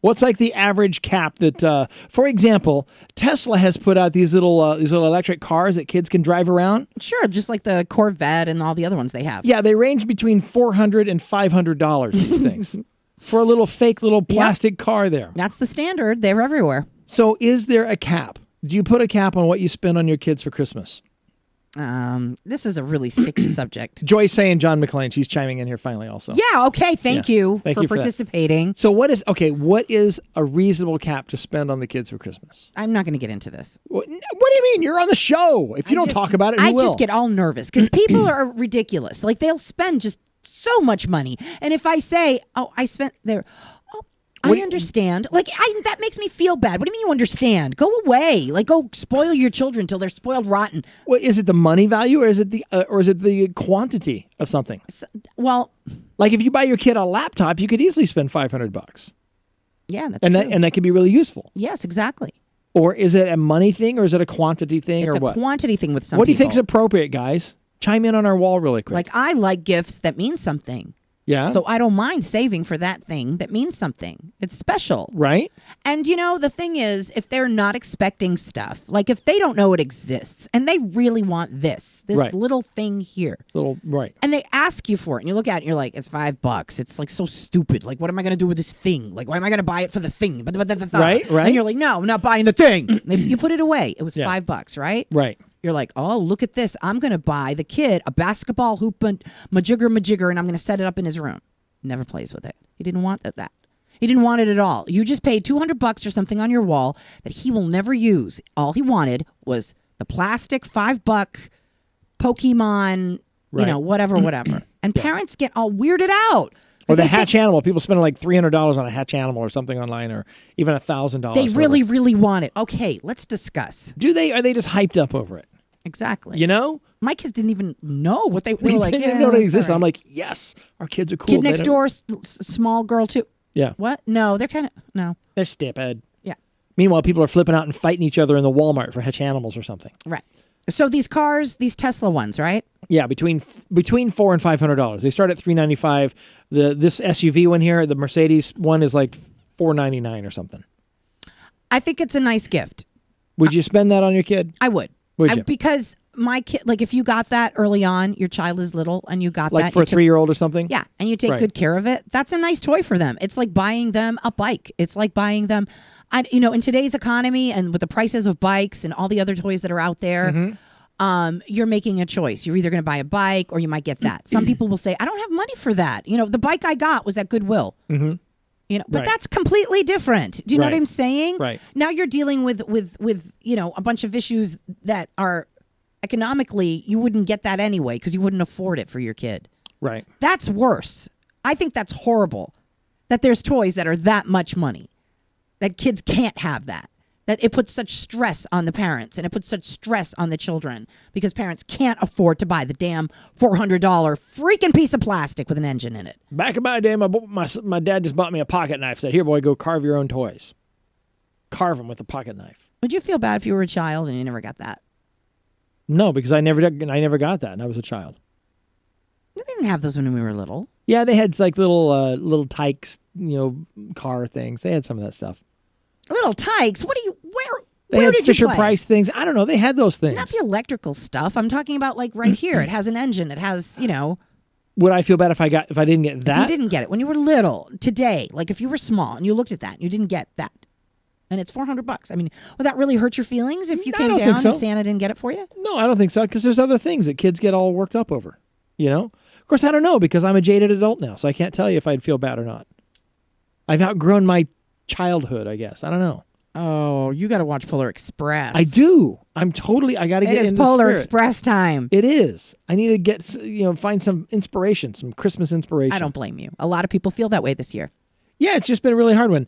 S1: What's like the average cap that, for example, Tesla has put out these little electric cars that kids can drive around?
S2: Sure, just like the Corvette and all the other ones they have.
S1: Yeah, they range between $400 and $500, these things, for a little fake little plastic car there.
S2: That's the standard. They're everywhere.
S1: So is there a cap? Do you put a cap on what you spend on your kids for Christmas?
S2: This is a really sticky subject.
S1: Joy's saying John McClain. She's chiming in here finally also.
S2: Yeah, okay. Thank you for participating.
S1: So what is a reasonable cap to spend on the kids for Christmas?
S2: I'm not going to get into this.
S1: What do you mean? You're on the show. If you don't talk about it, who will?
S2: I just get all nervous because people are ridiculous. Like they'll spend just so much money. And if I say, oh, I spent there... I understand. Like, that makes me feel bad. What do you mean you understand? Go away. Like, go spoil your children till they're spoiled rotten.
S1: Well, is it the money value or is it the quantity of something?
S2: Well,
S1: like if you buy your kid a laptop, you could easily spend $500.
S2: Yeah, that's true.
S1: And that could be really useful.
S2: Yes, exactly.
S1: Or is it a money thing or is it a quantity thing or what?
S2: It's a quantity thing with some
S1: people. What do you think is
S2: people.
S1: appropriate, guys? Chime in on our wall really quick.
S2: Like, I like gifts that mean something.
S1: Yeah.
S2: So I don't mind saving for that thing that means something. It's special.
S1: Right.
S2: And, the thing is, if they're not expecting stuff, like if they don't know it exists and they really want this
S1: right.
S2: little thing here.
S1: Right.
S2: And they ask you for it and you look at it and you're like, it's $5. It's like so stupid. Like, what am I going to do with this thing? Like, why am I going to buy it for the thing?
S1: Right.
S2: And you're like, no, I'm not buying the thing. You put it away. It was $5, right?
S1: Right.
S2: You're like, oh, look at this. I'm going to buy the kid a basketball hoop and majigger, and I'm going to set it up in his room. Never plays with it. He didn't want that. He didn't want it at all. You just paid $200 or something on your wall that he will never use. All he wanted was the plastic $5 Pokemon, whatever. And parents get all weirded out.
S1: Or the Hatch animal. People spend like $300 on a Hatch animal or something online, or even $1,000.
S2: They really, really want it. Okay, let's discuss.
S1: Are they just hyped up over it?
S2: Exactly.
S1: My
S2: kids didn't even know what they were like.
S1: They didn't know it existed. Right. I'm like, yes, our kids are cool.
S2: Kid next door, small girl too.
S1: Yeah.
S2: What? No, they're kind of no.
S1: They're stupid.
S2: Yeah.
S1: Meanwhile, people are flipping out and fighting each other in the Walmart for Hatch animals or something.
S2: Right. So these cars, these Tesla ones, right?
S1: Yeah, between $400 and $500. They start at $395. This SUV one here, the Mercedes one, is like $499 or something.
S2: I think it's a nice gift.
S1: Would you spend that on your kid?
S2: I would.
S1: Would you?
S2: Because my kid, like if you got that early on, your child is little and you got that.
S1: Like for a 3-year-old or something?
S2: Yeah. And you take good care of it. That's a nice toy for them. It's like buying them a bike. It's like buying them, in today's economy and with the prices of bikes and all the other toys that are out there, you're making a choice. You're either going to buy a bike or you might get that. Some people will say, I don't have money for that. The bike I got was at Goodwill. Mm-hmm. But that's completely different. Do you know what I'm saying?
S1: Right.
S2: Now you're dealing with a bunch of issues that are economically you wouldn't get that anyway because you wouldn't afford it for your kid.
S1: Right.
S2: That's worse. I think that's horrible. That there's toys that are that much money. That kids can't have that. That it puts such stress on the parents and it puts such stress on the children because parents can't afford to buy the damn $400 freaking piece of plastic with an engine in it.
S1: Back in my day, my dad just bought me a pocket knife. Said, "Here, boy, go carve your own toys. Carve them with a pocket knife."
S2: Would you feel bad if you were a child and you never got that?
S1: No, because I never got that, and I was a child.
S2: They didn't have those when we were little.
S1: Yeah, they had like little Tykes, car things. They had some of that stuff.
S2: Little Tykes? What do you?
S1: They
S2: where
S1: had
S2: did
S1: Fisher
S2: you play?
S1: Price things. I don't know. They had those things.
S2: Not the electrical stuff. I'm talking about like right here. It has an engine. It has,
S1: Would I feel bad if I didn't get that?
S2: If you didn't get it when you were little, today, like if you were small and you looked at that and you didn't get that, and it's $400. I mean, would that really hurt your feelings if you came down and Santa didn't get it for you?
S1: No, I don't think so. Because there's other things that kids get all worked up over. Of course, I don't know because I'm a jaded adult now, so I can't tell you if I'd feel bad or not. I've outgrown my childhood, I guess. I don't know.
S2: Oh, you got to watch Polar Express.
S1: I do. I got to get
S2: It is
S1: into
S2: Polar
S1: spirit.
S2: Express time.
S1: It is. I need to get, find some inspiration, some Christmas inspiration.
S2: I don't blame you. A lot of people feel that way this year.
S1: Yeah, it's just been a really hard one.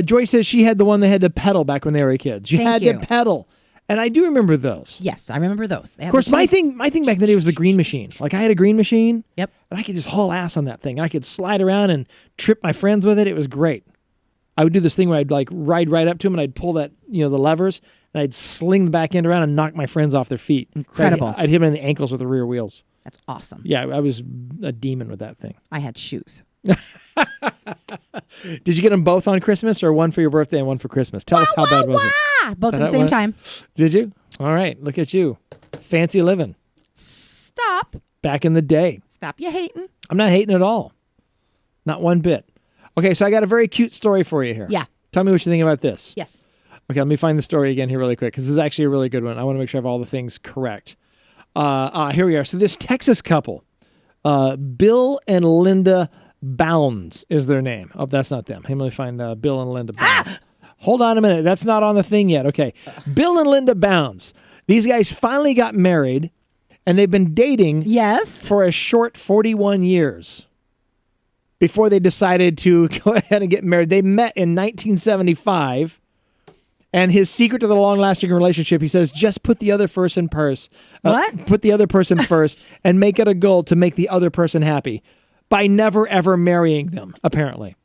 S1: Joy says she had the one they had to pedal back when they were kids. You had to pedal. And I do remember those.
S2: Yes, I remember those.
S1: Of course, my thing back in the day was the green machine. Like I had a green machine.
S2: Yep.
S1: And I could just haul ass on that thing. I could slide around and trip my friends with it. It was great. I would do this thing where I'd like ride right up to them and I'd pull that, the levers and I'd sling the back end around and knock my friends off their feet.
S2: Incredible.
S1: So I'd hit them in the ankles with the rear wheels.
S2: That's awesome.
S1: Yeah, I was a demon with that thing.
S2: I had shoes.
S1: Did you get them both on Christmas or one for your birthday and one for Christmas? Tell us how bad was it?
S2: Both at the same time.
S1: Did you? All right. Look at you. Fancy living.
S2: Stop.
S1: Back in the day.
S2: Stop you hating.
S1: I'm not hating at all. Not one bit. Okay, so I got a very cute story for you here.
S2: Yeah.
S1: Tell me what you think about this.
S2: Yes.
S1: Okay, let me find the story again here really quick because this is actually a really good one. I want to make sure I have all the things correct. Here we are. So this Texas couple, Bill and Linda Bounds is their name. Oh, that's not them. Let me find Bill and Linda Bounds. Hold on a minute. That's not on the thing yet. Okay. Bill and Linda Bounds. These guys finally got married, and they've been dating for a short 41 years before they decided to go ahead and get married. They met in 1975, and his secret to the long-lasting relationship, he says, just put the other person first. Put the other person first and make it a goal to make the other person happy by never, ever marrying them, apparently.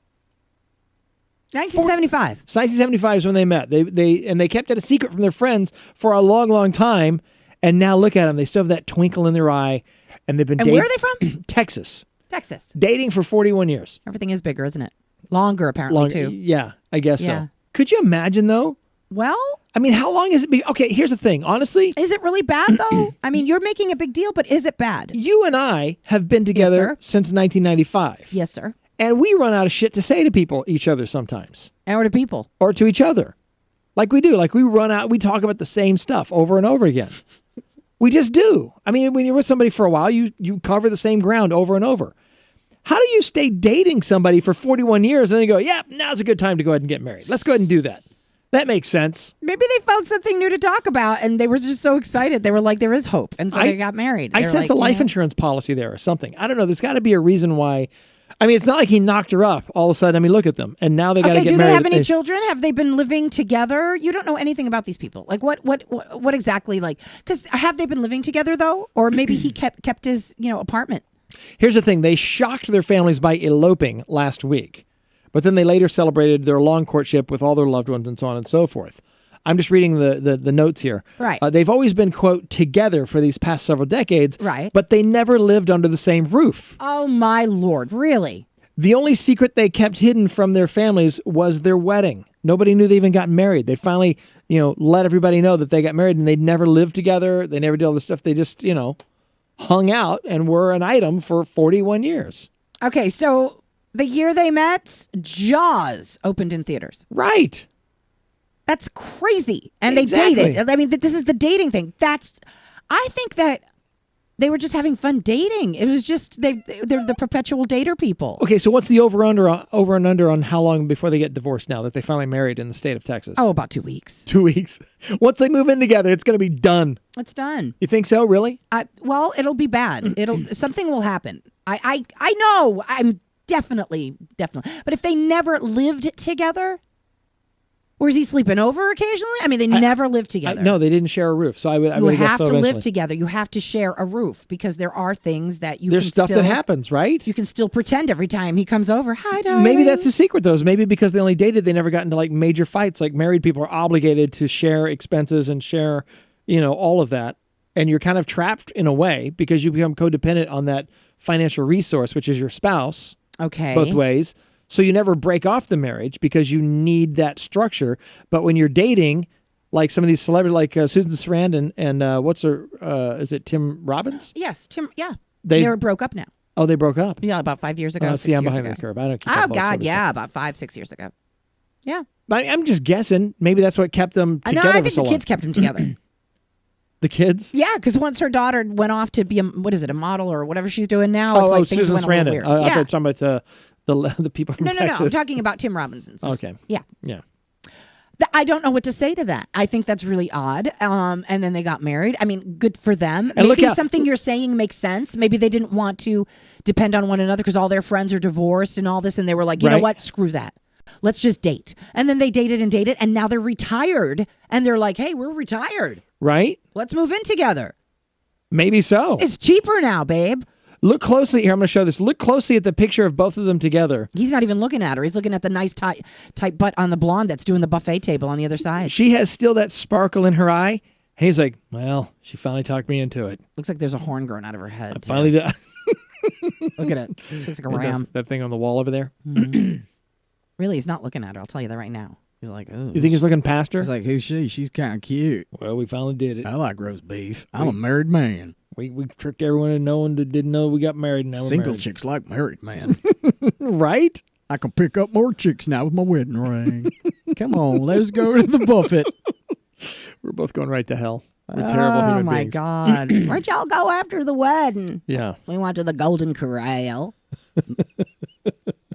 S2: 1975.
S1: 1975 is when they met. They kept it a secret from their friends for a long, long time. And now look at them. They still have that twinkle in their eye. And they've been dating.
S2: Where are they from?
S1: Texas.
S2: Texas.
S1: Dating for 41 years.
S2: Everything is bigger, isn't it? Longer, apparently, too.
S1: Yeah, I guess so. Could you imagine, though?
S2: Well,
S1: I mean, how long has it been? Okay, here's the thing. Honestly.
S2: Is it really bad, though? I mean, you're making a big deal, but is it bad?
S1: You and I have been together since 1995.
S2: Yes, sir.
S1: And we run out of shit to say to each other sometimes.
S2: Or to people.
S1: Or to each other. Like we do. Like we we talk about the same stuff over and over again. We just do. I mean, when you're with somebody for a while, you cover the same ground over and over. How do you stay dating somebody for 41 years and then go, yeah, now's a good time to go ahead and get married. Let's go ahead and do that. That makes sense.
S2: Maybe they found something new to talk about and they were just so excited. They were like, there is hope. And so they got married.
S1: I sense a life insurance policy there or something. I don't know. There's got to be a reason why. I mean, it's not like he knocked her up all of a sudden. I mean, look at them. And now they got to get married.
S2: Do they have any children? Have they been living together? You don't know anything about these people. Like what exactly, like, because have they been living together though? Or maybe he kept his, apartment. Here's
S1: the thing. They shocked their families by eloping last week, but then they later celebrated their long courtship with all their loved ones and so on and so forth. I'm just reading the notes here.
S2: Right.
S1: They've always been, quote, together for these past several decades.
S2: Right.
S1: But they never lived under the same roof.
S2: Oh, my Lord. Really?
S1: The only secret they kept hidden from their families was their wedding. Nobody knew they even got married. They finally, let everybody know that they got married and they'd never lived together. They never did all this stuff. They just, hung out and were an item for 41 years.
S2: Okay, so the year they met, Jaws opened in theaters.
S1: Right.
S2: That's crazy. And they dated. I mean, this is the dating thing. I think that they were just having fun dating. It was just, they're the perpetual dater people.
S1: Okay, so what's the over and under on how long before they get divorced now that they finally married in the state of Texas?
S2: Oh, about 2 weeks.
S1: 2 weeks. Once they move in together, it's going to be done.
S2: It's done.
S1: You think so, really?
S2: Well, it'll be bad. Something will happen. I know. I'm definitely. But if they never lived together, or is he sleeping over occasionally? I mean, they never lived together.
S1: No, they didn't share a roof. So I would
S2: have
S1: so
S2: to
S1: eventually.
S2: live together. You have to share a roof because there are things that
S1: There's stuff that happens, right?
S2: You can still pretend every time he comes over. Hi, darling.
S1: Maybe that's the secret, though. Maybe because they only dated, they never got into like major fights. Like married people are obligated to share expenses and share, all of that. And you're kind of trapped in a way because you become codependent on that financial resource, which is your spouse.
S2: Okay.
S1: Both ways. So you never break off the marriage because you need that structure. But when you're dating, like some of these celebrities, like Susan Sarandon and what's her, is it Tim Robbins?
S2: Yes, Tim. Yeah, they broke up now.
S1: Oh, they broke up.
S2: Yeah, about 5 years ago.
S1: See, I'm behind the curve. I don't.
S2: Oh God, yeah, about 5-6 years ago. Yeah,
S1: but I'm just guessing. Maybe that's what kept them together.
S2: I think the kids kept them together.
S1: The kids?
S2: Yeah, because once her daughter went off to be a model or whatever she's doing now, it's like things
S1: Susan
S2: went
S1: Sarandon.
S2: a little weird.
S1: I thought you were talking about the people from Texas.
S2: No. I'm talking about Tim Robinson's.
S1: Okay.
S2: Yeah.
S1: Yeah.
S2: I don't know what to say to that. I think that's really odd. And then they got married. I mean, good for them.
S1: And
S2: maybe something you're saying makes sense. Maybe they didn't want to depend on one another because all their friends are divorced and all this. And they were like, you know what? Screw that. Let's just date. And then they dated. And now they're retired. And they're like, hey, we're retired.
S1: Right?
S2: Let's move in together.
S1: Maybe so.
S2: It's cheaper now, babe.
S1: Look closely here. I'm going to show this. Look closely at the picture of both of them together.
S2: He's not even looking at her. He's looking at the nice tight butt on the blonde that's doing the buffet table on the other side.
S1: She has still that sparkle in her eye. He's like, well, she finally talked me into it.
S2: Looks like there's a horn growing out of her head.
S1: Finally did.
S2: Look at it. She looks like a ram.
S1: That thing on the wall over there.
S2: Mm-hmm. Really, he's not looking at her. I'll tell you that right now. He's like, oh.
S1: You think he's looking past her?
S4: He's like, who's she? She's kind of cute.
S1: Well, we finally did it.
S4: I like roast beef. I'm a married man.
S1: We tricked everyone into knowing that didn't know we got married. And now we're
S4: Single
S1: married.
S4: chicks like married man.
S1: Right?
S4: I can pick up more chicks now with my wedding ring. Come on, let's go to the buffet.
S1: We're both going right to hell. We're terrible human beings.
S2: Oh, my God. Where'd y'all go after the wedding?
S1: Yeah.
S2: We went to the Golden Corral.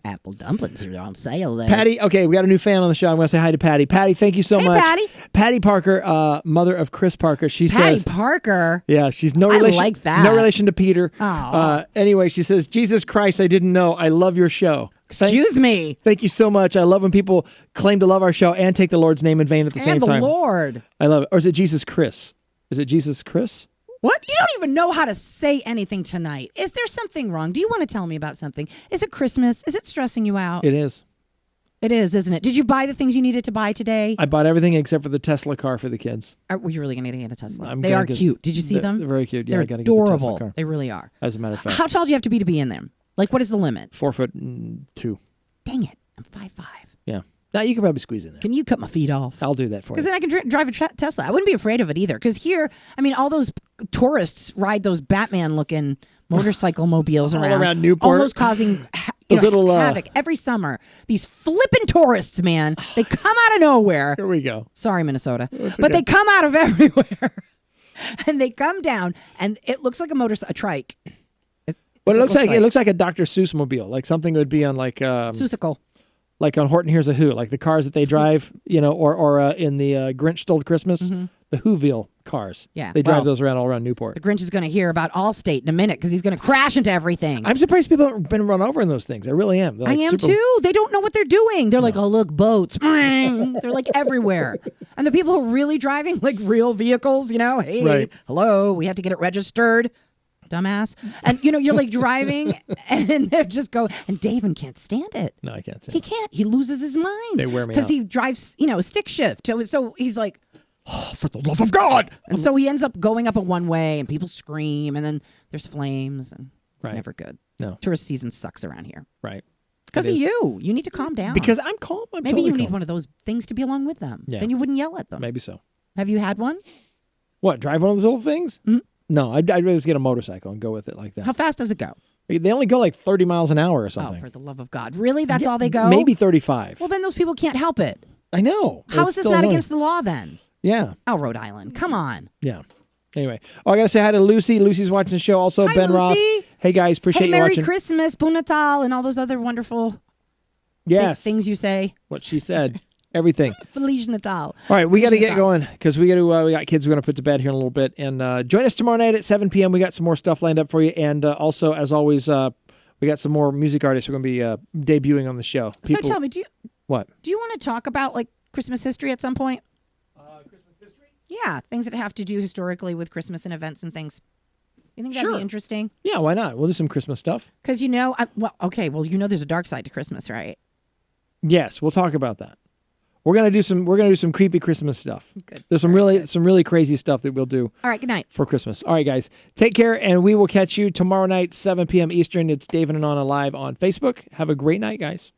S2: Apple dumplings are on sale there.
S1: Patty, okay, we got a new fan on the show. I'm going to say hi to Patty. Patty, thank you so much.
S2: Patty.
S1: Patty Parker, mother of Chris Parker. She
S2: Patty
S1: says,
S2: Parker?
S1: Yeah, she's no relation.
S2: I like that.
S1: No relation to Peter.
S2: Oh.
S1: Anyway, she says, Jesus Christ, I didn't know. I love your show.
S2: Excuse me.
S1: Thank you so much. I love when people claim to love our show and take the Lord's name in vain at the same time.
S2: And the Lord.
S1: I love it. Or is it Jesus Chris? Is it Jesus Chris?
S2: What? You don't even know how to say anything tonight. Is there something wrong? Do you want to tell me about something? Is it Christmas? Is it stressing you out?
S1: It is.
S2: It is, isn't it? Did you buy the things you needed to buy today?
S1: I bought everything except for the Tesla car for the kids.
S2: Were you really going to get a Tesla?
S1: They
S2: are cute. Did you see them?
S1: They're very cute. Yeah,
S2: They're
S1: I gotta get the Tesla
S2: adorable.
S1: car.
S2: They really are.
S1: As a matter of fact.
S2: How tall do you have to be in them? Like, what is the limit?
S1: 4'2".
S2: Dang it. I'm 5'5".
S1: Yeah. Now you can probably squeeze in there.
S2: Can you cut my feet off?
S1: I'll do that for you.
S2: Because then I can drive a Tesla. I wouldn't be afraid of it either. Because here, I mean, all those tourists ride those Batman-looking motorcycle mobiles
S1: all around Newport,
S2: almost causing havoc every summer. These flipping tourists, man, they come out of nowhere.
S1: Here we go.
S2: Sorry, Minnesota, but they come out of everywhere, and they come down, and it looks like a trike.
S1: But it looks like a Dr. Seuss mobile, like something that would be on like
S2: Seussical.
S1: Like on Horton Hears a Who, like the cars that they drive, or in the Grinch Stole Christmas, the Whoville cars.
S2: Yeah,
S1: they drive those around all around Newport.
S2: The Grinch is going to hear about Allstate in a minute because he's going to crash into everything.
S1: I'm surprised people haven't been run over in those things. I really am.
S2: I am too. They don't know what they're doing. They're like, oh, look, boats. They're like everywhere. And the people who are really driving like real vehicles, hey, hello, we have to get it registered. Dumbass. And you're like driving and they're just going, and Davin can't stand it.
S1: No, I can't stand
S2: it. He can't. He loses his mind.
S1: They wear me out.
S2: Because he drives, stick shift. So he's like,
S4: oh, for the love of God.
S2: And so he ends up going up a one way and people scream and then there's flames and it's never good.
S1: No.
S2: Tourist season sucks around here.
S1: Right.
S2: Because of you. You need to calm down.
S1: Because I'm calm. I'm
S2: Maybe
S1: totally
S2: you need
S1: calm.
S2: one of those things to be along with them.
S1: Yeah.
S2: Then you wouldn't yell at them.
S1: Maybe so.
S2: Have you had one?
S1: What, drive one of those little things?
S2: Mm-hmm.
S1: No, I'd rather just get a motorcycle and go with it like that.
S2: How fast does it go?
S1: They only go like 30 miles an hour or something.
S2: Oh, for the love of God. Really? That's all they go?
S1: Maybe 35.
S2: Well, then those people can't help it.
S1: I know.
S2: How is this not against the law then?
S1: Yeah.
S2: Oh, Rhode Island. Come on.
S1: Yeah. Anyway. I got to say hi to Lucy. Lucy's watching the show. Also,
S2: Hi,
S1: Ben
S2: Lucy.
S1: Roth. Hey, guys. Appreciate you
S2: Merry
S1: watching.
S2: Christmas, Bon Natal, and all those other wonderful things you say.
S1: What she said. Everything.
S2: Feliz Natal.
S1: All right, we got to get going because we got kids we're going to put to bed here in a little bit. And join us tomorrow night at 7 p.m. We got some more stuff lined up for you. And also, as always, we got some more music artists who are going to be debuting on the show.
S2: So tell me, do you
S1: want
S2: to talk about like Christmas history at some point?
S1: Christmas history?
S2: Yeah, things that have to do historically with Christmas and events and things. You think that'd be interesting?
S1: Yeah, why not? We'll do some Christmas stuff.
S2: Because there's a dark side to Christmas, right?
S1: Yes, we'll talk about that. We're gonna do some creepy Christmas stuff.
S2: Good.
S1: There's some really crazy stuff that we'll do.
S2: All right, good night.
S1: For Christmas. All right, guys. Take care, and we will catch you tomorrow night, 7 p.m. Eastern. It's Davin and Anna live on Facebook. Have a great night, guys.